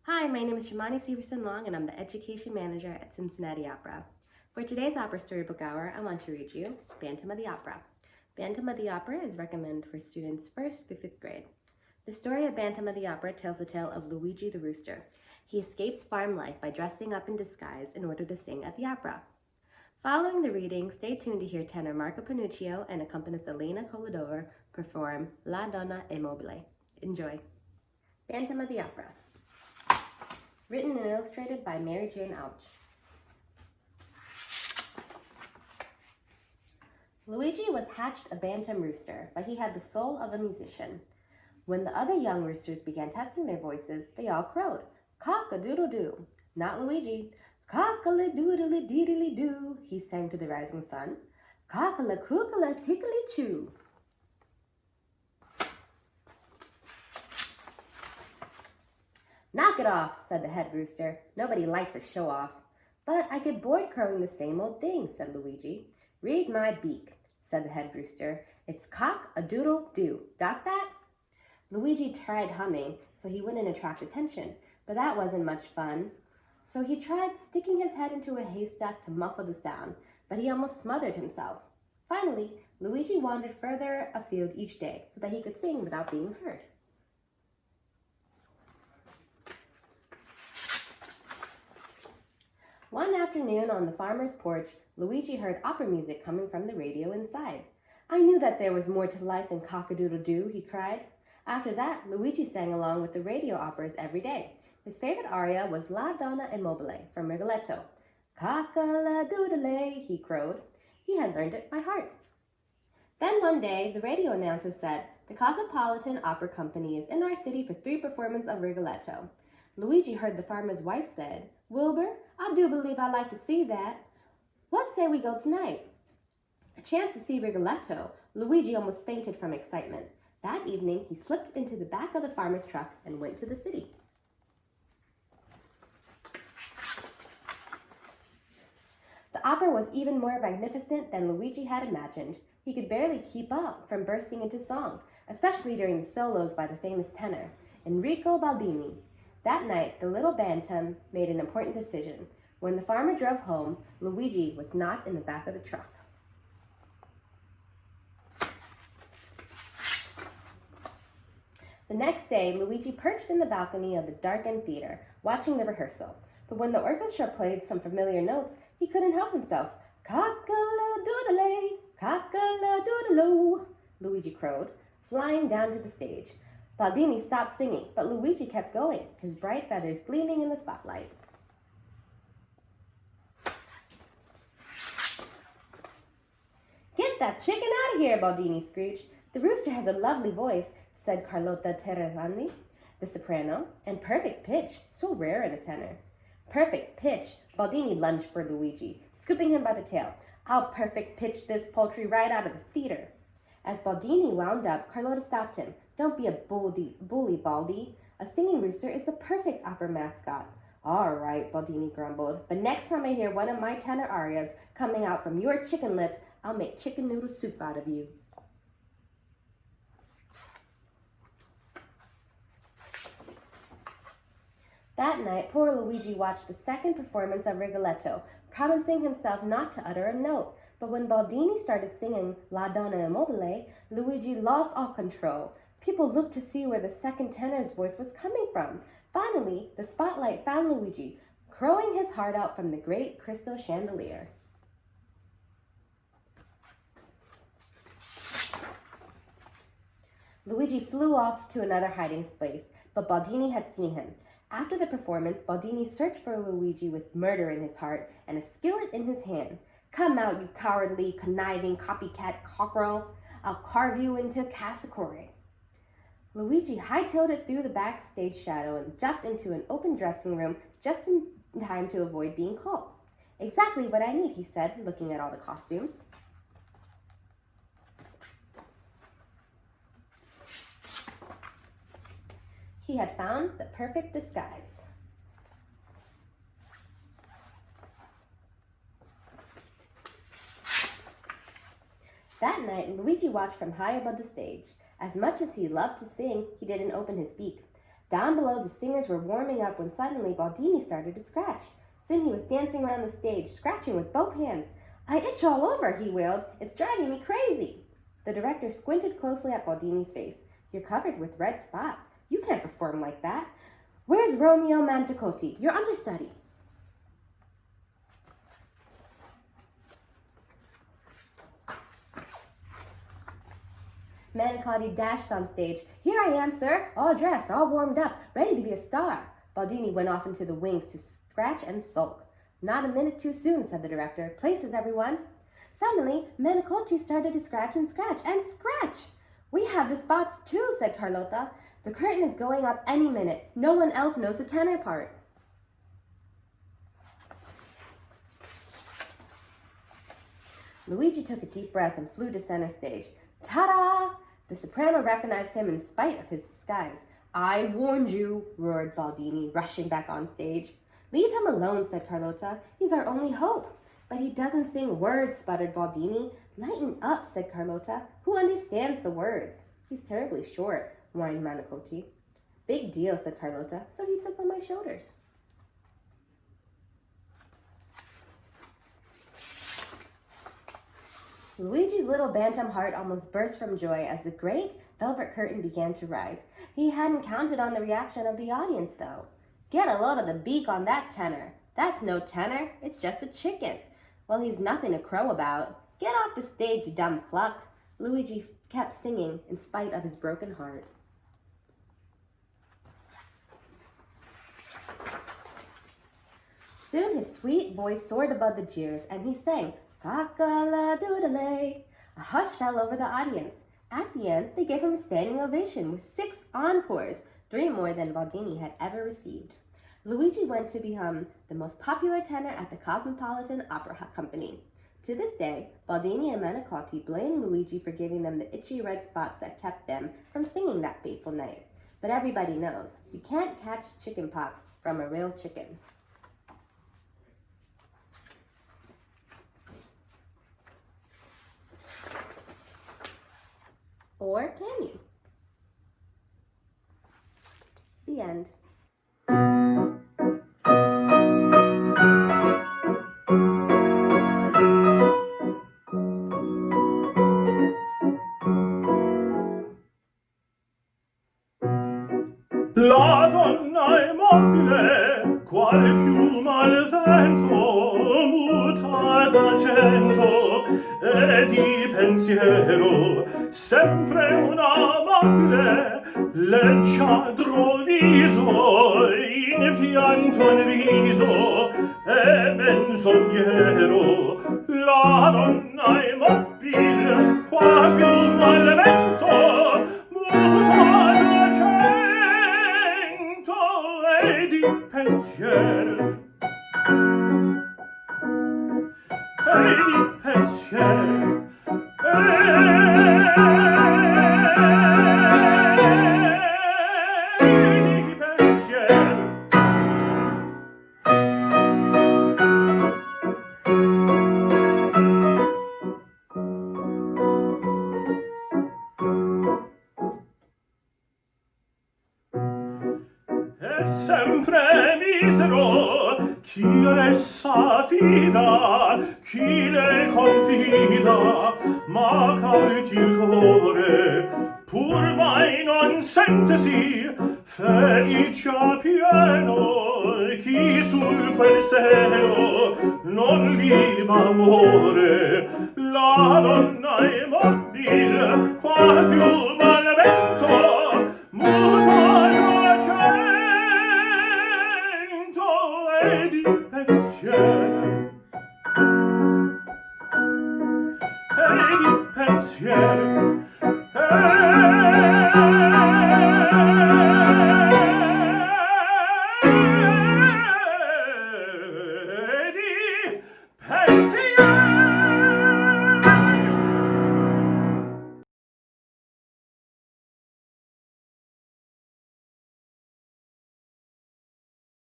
Hi, my name is Shimani Severson Long, and I'm the Education Manager at Cincinnati Opera. For today's Opera Storybook Hour, I want to read you Bantam of the Opera. Bantam of the Opera is recommended for students 1st through 5th grade. The story of Bantam of the Opera tells the tale of Luigi the rooster. He escapes farm life by dressing up in disguise in order to sing at the opera. Following the reading, stay tuned to hear tenor Marco Panuccio and accompanist Elena Koledova perform La Donna e Mobile. Enjoy. Bantam of the Opera. Written and illustrated by Mary Jane Ouch. Luigi was hatched a bantam rooster, but he had the soul of a musician. When the other young roosters began testing their voices, they all crowed, "Cock-a-doodle-doo." Not Luigi. "Cock-a-la-doodle-deedly-doo," he sang to the rising sun. "Cock-a-la-cook-a-la-tickly-choo." "Knock it off," said the head rooster. "Nobody likes a show-off." "But I get bored crowing the same old thing," said Luigi. "Read my beak," said the head rooster. "It's cock-a-doodle-doo. Got that?" Luigi tried humming so he wouldn't attract attention, but that wasn't much fun. So he tried sticking his head into a haystack to muffle the sound, but he almost smothered himself. Finally, Luigi wandered further afield each day so that he could sing without being heard. One afternoon on the farmer's porch, Luigi heard opera music coming from the radio inside. "I knew that there was more to life than cock-a-doodle-doo," he cried. After that, Luigi sang along with the radio operas every day. His favorite aria was La Donna e Mobile from Rigoletto. "Cock-a-la-doodle," he crowed. He had learned it by heart. Then one day, the radio announcer said, "The Cosmopolitan Opera Company is in our city for 3 performances of Rigoletto." Luigi heard the farmer's wife said, "Wilbur, I do believe I'd like to see that. What say we go tonight?" A chance to see Rigoletto, Luigi almost fainted from excitement. That evening, he slipped into the back of the farmer's truck and went to the city. The opera was even more magnificent than Luigi had imagined. He could barely keep up from bursting into song, especially during the solos by the famous tenor, Enrico Baldini. That night, the little bantam made an important decision. When the farmer drove home, Luigi was not in the back of the truck. The next day, Luigi perched in the balcony of the darkened theater, watching the rehearsal. But when the orchestra played some familiar notes, he couldn't help himself. "Cock-a-la-doodle, cock-a-la-doodle," Luigi crowed, flying down to the stage. Baldini stopped singing, but Luigi kept going, his bright feathers gleaming in the spotlight. "Get that chicken out of here," Baldini screeched. "The rooster has a lovely voice," said Carlotta Terrasani, the soprano, "and perfect pitch, so rare in a tenor." Perfect pitch! Baldini lunged for Luigi, scooping him by the tail. "I'll perfect pitch this poultry right out of the theater." As Baldini wound up, Carlotta stopped him. "Don't be a bully, Baldy. A singing rooster is the perfect opera mascot." "All right," Baldini grumbled, "but next time I hear one of my tenor arias coming out from your chicken lips, I'll make chicken noodle soup out of you." That night, poor Luigi watched the second performance of Rigoletto, promising himself not to utter a note. But when Baldini started singing La Donna e Mobile, Luigi lost all control. People looked to see where the second tenor's voice was coming from. Finally, the spotlight found Luigi, crowing his heart out from the great crystal chandelier. Luigi flew off to another hiding place, but Baldini had seen him. After the performance, Baldini searched for Luigi with murder in his heart and a skillet in his hand. "Come out, you cowardly, conniving, copycat cockerel. I'll carve you into cassoulet." Luigi hightailed it through the backstage shadow and jumped into an open dressing room just in time to avoid being caught. "Exactly what I need," he said, looking at all the costumes. He had found the perfect disguise. That night, Luigi watched from high above the stage. As much as he loved to sing, he didn't open his beak. Down below, the singers were warming up when suddenly Baldini started to scratch. Soon he was dancing around the stage, scratching with both hands. "I itch all over," he wailed. "It's driving me crazy." The director squinted closely at Baldini's face. "You're covered with red spots. You can't perform like that. Where's Romeo Manticotti, your understudy?" Manicotti dashed on stage. "Here I am, sir, all dressed, all warmed up, ready to be a star." Baldini went off into the wings to scratch and sulk. "Not a minute too soon," said the director. "Places, everyone." Suddenly, Manicotti started to scratch and scratch and scratch. "We have the spots too," said Carlotta. "The curtain is going up any minute. No one else knows the tenor part." Luigi took a deep breath and flew to center stage. "Ta-da!" The soprano recognized him in spite of his disguise. "I warned you," roared Baldini, rushing back on stage. "Leave him alone," said Carlotta. "He's our only hope." "But he doesn't sing words," sputtered Baldini. "Lighten up," said Carlotta. "Who understands the words?" "He's terribly short," whined Manicotti. "Big deal," said Carlotta. "So he sits on my shoulders." Luigi's little bantam heart almost burst from joy as the great velvet curtain began to rise. He hadn't counted on the reaction of the audience, though. "Get a load of the beak on that tenor. That's no tenor. It's just a chicken. Well, he's nothing to crow about. Get off the stage, you dumb cluck." Luigi kept singing in spite of his broken heart. Soon his sweet voice soared above the jeers, and he sang, "Cock-a-la-doodle-lay." A hush fell over the audience. At the end, they gave him a standing ovation with 6 encores, 3 more than Baldini had ever received. Luigi went to become the most popular tenor at the Cosmopolitan Opera Company. To this day, Baldini and Manicotti blame Luigi for giving them the itchy red spots that kept them from singing that fateful night. But everybody knows, you can't catch chicken pox from a real chicken. Or can you? The end. La donna è mobile, qual piuma al vento, muta d'argento e di pensiero, sempre un'amabile, leggiadro viso, in pianto in riso e menzognero. La donna è mobile, qual piuma al vento, muta e di pensiero è sempre misero chi ne s'affida, chi le confida, ma calti il cuore, pur mai non sentesi felice a pieno chi sul quel seno non liba amore. La donna è mobile, qual piuma al vento, muta d'argento e di pensiero e di pensiero